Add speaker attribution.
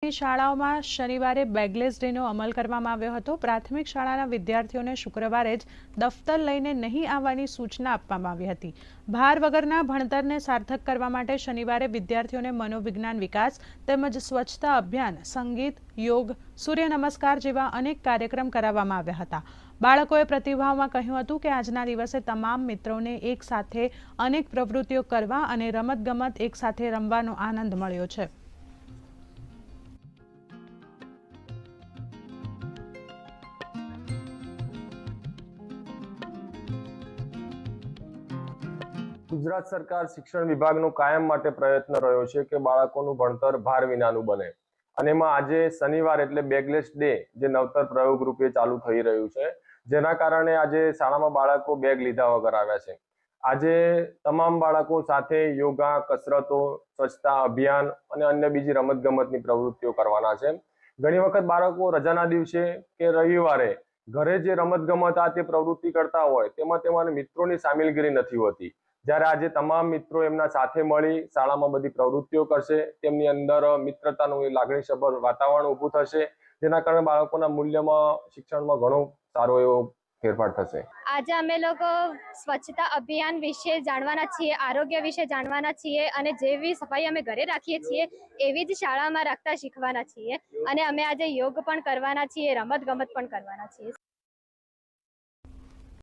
Speaker 1: ગુજરાતની શાળાઓમાં શનિવારે બેગલેસ ડેનો અમલ કરવામાં આવ્યો હતો। પ્રાથમિક શાળાના વિદ્યાર્થીઓને શુક્રવારે જ દફતર લઈને નહીં આવવાની સૂચના આપવામાં આવી હતી। ભાર વગરના ભણતરને સાર્થક કરવા માટે શનિવારે વિદ્યાર્થીઓને મનોવિજ્ઞાન વિકાસ તેમજ સ્વચ્છતા અભિયાન, સંગીત, યોગ, સૂર્ય નમસ્કાર જેવા અનેક કાર્યક્રમ કરાવવામાં આવ્યા હતા। બાળકોએ પ્રતિભાવમાં કહ્યું હતું કે આજના દિવસે તમામ મિત્રોને એક સાથે અનેક પ્રવૃત્તિઓ કરવા અને રમતગમત એક સાથે રમવાનો આનંદ મળ્યો છે।
Speaker 2: ગુજરાત સરકાર શિક્ષણ વિભાગનો કાયમ માટે પ્રયત્ન રહ્યો છે કે બાળકોનું ભણતર ભાર વિનાનું બને અને એમાં આજે શનિવાર એટલે બેગલેસ ડે જે નવતર પ્રયોગ રૂપે ચાલુ થઈ રહ્યું છે, જેના કારણે આજે શાળામાં બાળકો બેગ લીધા વગર આવ્યા છે। આજે તમામ બાળકો સાથે યોગા, કસરતો, સ્વચ્છતા અભિયાન અને અન્ય બીજી રમતગમતની પ્રવૃત્તિઓ કરવાના છે। ઘણી વખત બાળકો રજાના દિવસે કે રવિવારે ઘરે જે રમતગમત આ તે પ્રવૃત્તિ કરતા હોય તેમાં તેમાં મિત્રોની સામેલગીરી નથી હોતી, જ્યારે આજે તમામ મિત્રો એમના સાથે મળી શાળામાં બધી પ્રવૃત્તિઓ કરશે, તેમની અંદર મિત્રતાનું લાગણીસભર વાતાવરણ ઊભું થશે, જેના કારણે બાળકોના મૂલ્યમાં, શિક્ષણમાં ઘણો સારો એવો ફેરફાર થશે।
Speaker 3: આજે અમે લોકો સ્વચ્છતા અભિયાન વિશે જાણવાના છીએ, આરોગ્ય વિશે જાણવાના છીએ અને જેવી સફાઈ અમે ઘરે રાખીએ છીએ એવી જ શાળામાં રાખતા શીખવાના છીએ અને અમે આજે યોગ પણ કરવાના છીએ, રમત ગમત પણ કરવાના છીએ।